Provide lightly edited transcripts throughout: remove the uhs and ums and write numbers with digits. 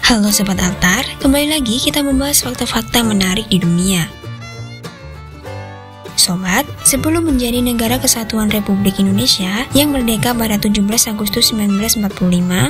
Halo Sobat Altar, kembali lagi kita membahas fakta-fakta menarik di dunia. Sobat, sebelum menjadi negara kesatuan Republik Indonesia yang merdeka pada 17 Agustus 1945,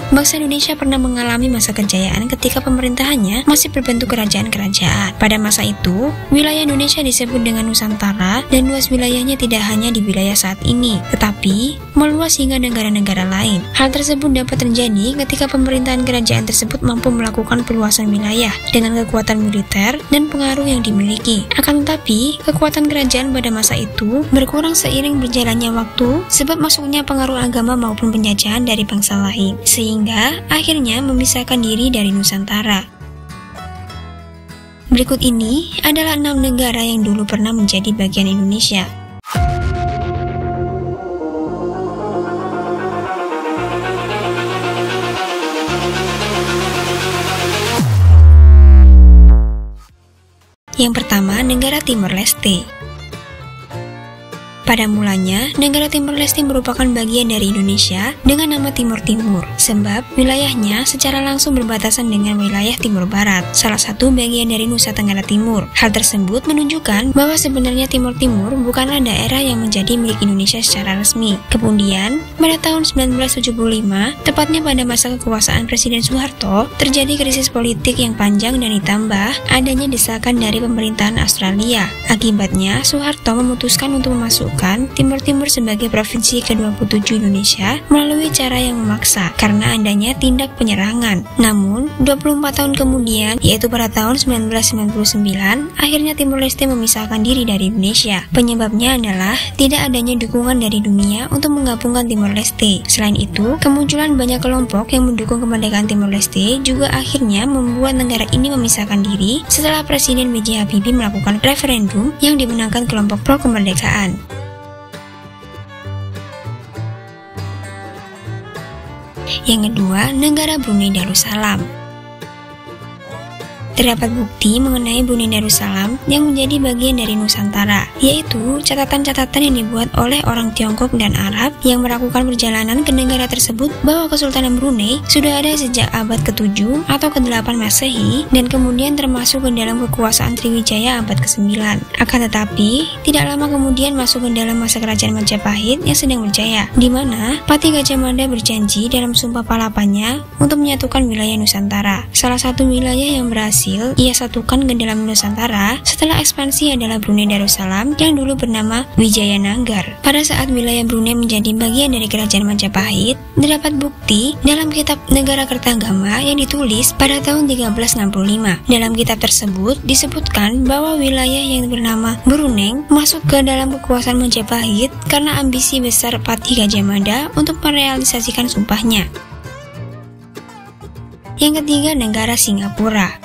bangsa Indonesia pernah mengalami masa kejayaan ketika pemerintahannya masih berbentuk kerajaan-kerajaan. Pada masa itu, wilayah Indonesia disebut dengan Nusantara dan luas wilayahnya tidak hanya di wilayah saat ini, tetapi meluas hingga negara-negara lain. Hal tersebut dapat terjadi ketika pemerintahan kerajaan tersebut mampu melakukan perluasan wilayah dengan kekuatan militer dan pengaruh yang dimiliki. Akan tetapi, kekuatan kerajaan pada masa itu berkurang seiring berjalannya waktu sebab masuknya pengaruh agama maupun penjajahan dari bangsa lain, sehingga akhirnya memisahkan diri dari Nusantara. Berikut ini adalah 6 negara yang dulu pernah menjadi bagian Indonesia. Yang pertama, negara Timor Leste. Pada mulanya, negara Timor Leste merupakan bagian dari Indonesia dengan nama Timur Timur, sebab wilayahnya secara langsung berbatasan dengan wilayah Timur Barat, salah satu bagian dari Nusa Tenggara Timur. Hal tersebut menunjukkan bahwa sebenarnya Timur Timur bukanlah daerah yang menjadi milik Indonesia secara resmi. Kemudian, pada tahun 1975, tepatnya pada masa kekuasaan Presiden Soeharto, terjadi krisis politik yang panjang dan ditambah adanya desakan dari pemerintahan Australia. Akibatnya, Soeharto memutuskan untuk memasukkan Timur Timur sebagai provinsi ke-27 Indonesia melalui cara yang memaksa karena adanya tindak penyerangan. Namun, 24 tahun kemudian, yaitu pada tahun 1999, akhirnya Timor Leste memisahkan diri dari Indonesia. Penyebabnya adalah tidak adanya dukungan dari dunia untuk menggabungkan Timor Leste. Selain itu, kemunculan banyak kelompok yang mendukung kemerdekaan Timor Leste juga akhirnya membuat negara ini memisahkan diri setelah Presiden B.J. Habibie melakukan referendum yang dimenangkan kelompok pro kemerdekaan. Yang kedua, negara Brunei Darussalam. Terdapat bukti mengenai Brunei Darussalam yang menjadi bagian dari Nusantara, yaitu catatan-catatan yang dibuat oleh orang Tiongkok dan Arab yang melakukan perjalanan ke negara tersebut bahwa Kesultanan Brunei sudah ada sejak abad ke-7 atau ke-8 Masehi dan kemudian termasuk ke dalam kekuasaan Sriwijaya abad ke-9. Akan tetapi, tidak lama kemudian masuk ke dalam masa kerajaan Majapahit yang sedang berjaya, di mana Patih Gajah Mada berjanji dalam Sumpah Palapanya untuk menyatukan wilayah Nusantara. Salah satu wilayah yang berhasil ia satukan ke dalam Nusantara setelah ekspansi adalah Brunei Darussalam yang dulu bernama Wijayanagara. Pada saat wilayah Brunei menjadi bagian dari kerajaan Majapahit, terdapat bukti dalam kitab Negara Kertagama yang ditulis pada tahun 1365. Dalam kitab tersebut disebutkan bahwa wilayah yang bernama Brunei masuk ke dalam kekuasaan Majapahit karena ambisi besar Patih Gajah Mada untuk merealisasikan sumpahnya. Yang ketiga, negara Singapura.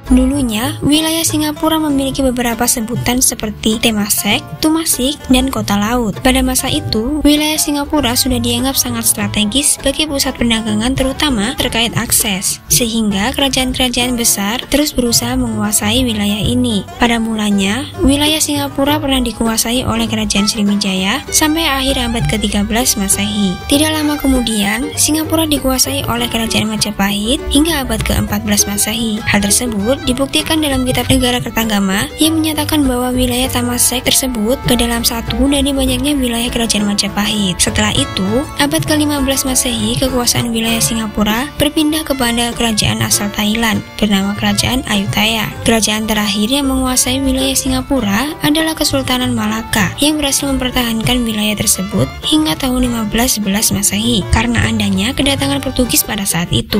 Dulunya, wilayah Singapura memiliki beberapa sebutan seperti Temasek, Tumasik, dan Kota Laut. Pada masa itu, wilayah Singapura sudah dianggap sangat strategis sebagai pusat perdagangan terutama terkait akses, sehingga kerajaan-kerajaan besar terus berusaha menguasai wilayah ini. Pada mulanya, wilayah Singapura pernah dikuasai oleh kerajaan Sriwijaya sampai akhir abad ke-13 Masehi. Tidak lama kemudian, Singapura dikuasai oleh kerajaan Majapahit hingga abad ke-14 Masehi. Hal tersebut dibuktikan dalam kitab Negara Kertagama yang menyatakan bahwa wilayah Temasek tersebut ke dalam satu dari banyaknya wilayah kerajaan Majapahit. Setelah itu, abad ke-15 Masehi, kekuasaan wilayah Singapura berpindah kepada kerajaan asal Thailand bernama Kerajaan Ayutthaya. Kerajaan terakhir yang menguasai wilayah Singapura adalah Kesultanan Malaka yang berhasil mempertahankan wilayah tersebut hingga tahun 1511 Masehi karena adanya kedatangan Portugis pada saat itu.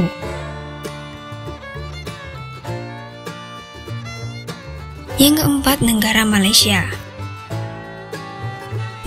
Yang keempat, negara Malaysia.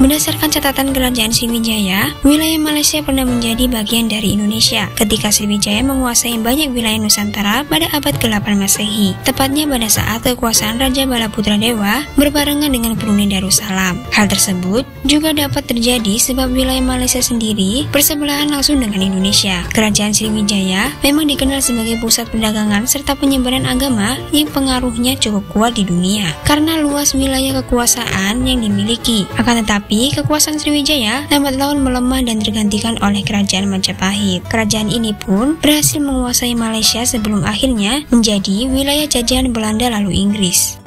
Berdasarkan catatan kerajaan Sriwijaya, wilayah Malaysia pernah menjadi bagian dari Indonesia ketika Sriwijaya menguasai banyak wilayah Nusantara pada abad ke-8 Masehi, tepatnya pada saat kekuasaan Raja Balaputra Dewa berbarengan dengan Brunei Darussalam. Hal tersebut juga dapat terjadi sebab wilayah Malaysia sendiri bersebelahan langsung dengan Indonesia. Kerajaan Sriwijaya memang dikenal sebagai pusat perdagangan serta penyebaran agama yang pengaruhnya cukup kuat di dunia karena luas wilayah kekuasaan yang dimiliki. Akan tetapi, Tetapi kekuasaan Sriwijaya lambat laun melemah dan tergantikan oleh kerajaan Majapahit. Kerajaan ini pun berhasil menguasai Malaysia sebelum akhirnya menjadi wilayah jajahan Belanda lalu Inggris.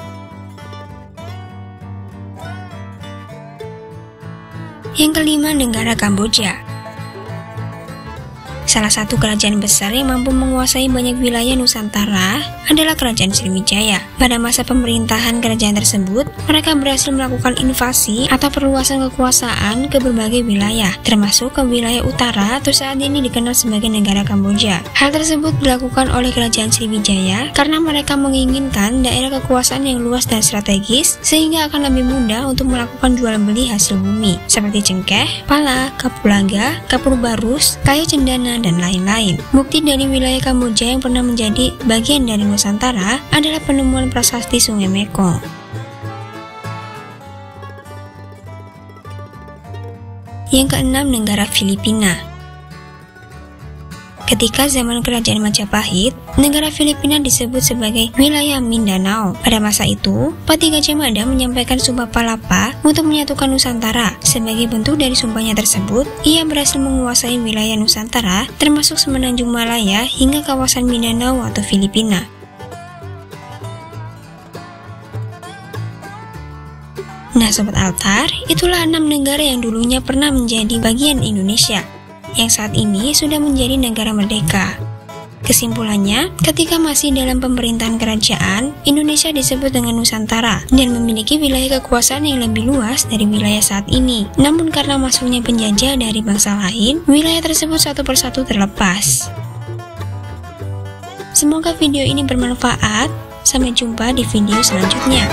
Yang kelima, negara Kamboja. Salah satu kerajaan besar yang mampu menguasai banyak wilayah Nusantara adalah Kerajaan Sriwijaya. Pada masa pemerintahan kerajaan tersebut, mereka berhasil melakukan invasi atau perluasan kekuasaan ke berbagai wilayah, termasuk ke wilayah utara atau saat ini dikenal sebagai negara Kamboja. Hal tersebut dilakukan oleh Kerajaan Sriwijaya karena mereka menginginkan daerah kekuasaan yang luas dan strategis sehingga akan lebih mudah untuk melakukan jual beli hasil bumi, seperti cengkeh, pala, kapulaga, kapur barus, kayu cendana, dan lain-lain. Bukti dari wilayah Kamboja yang pernah menjadi bagian dari Nusantara adalah penemuan prasasti Sungai Mekong. Yang keenam, negara Filipina. Ketika zaman kerajaan Majapahit, negara Filipina disebut sebagai wilayah Mindanao. Pada masa itu, Patih Gajah Mada menyampaikan sumpah palapa untuk menyatukan Nusantara. Sebagai bentuk dari sumpahnya tersebut, ia berhasil menguasai wilayah Nusantara, termasuk Semenanjung Malaya hingga kawasan Mindanao atau Filipina. Nah Sobat Altar, itulah 6 negara yang dulunya pernah menjadi bagian Indonesia, yang saat ini sudah menjadi negara merdeka. Kesimpulannya, ketika masih dalam pemerintahan kerajaan, Indonesia disebut dengan Nusantara dan memiliki wilayah kekuasaan yang lebih luas dari wilayah saat ini. Namun karena masuknya penjajah dari bangsa lain, wilayah tersebut satu persatu terlepas. Semoga video ini bermanfaat. Sampai jumpa di video selanjutnya.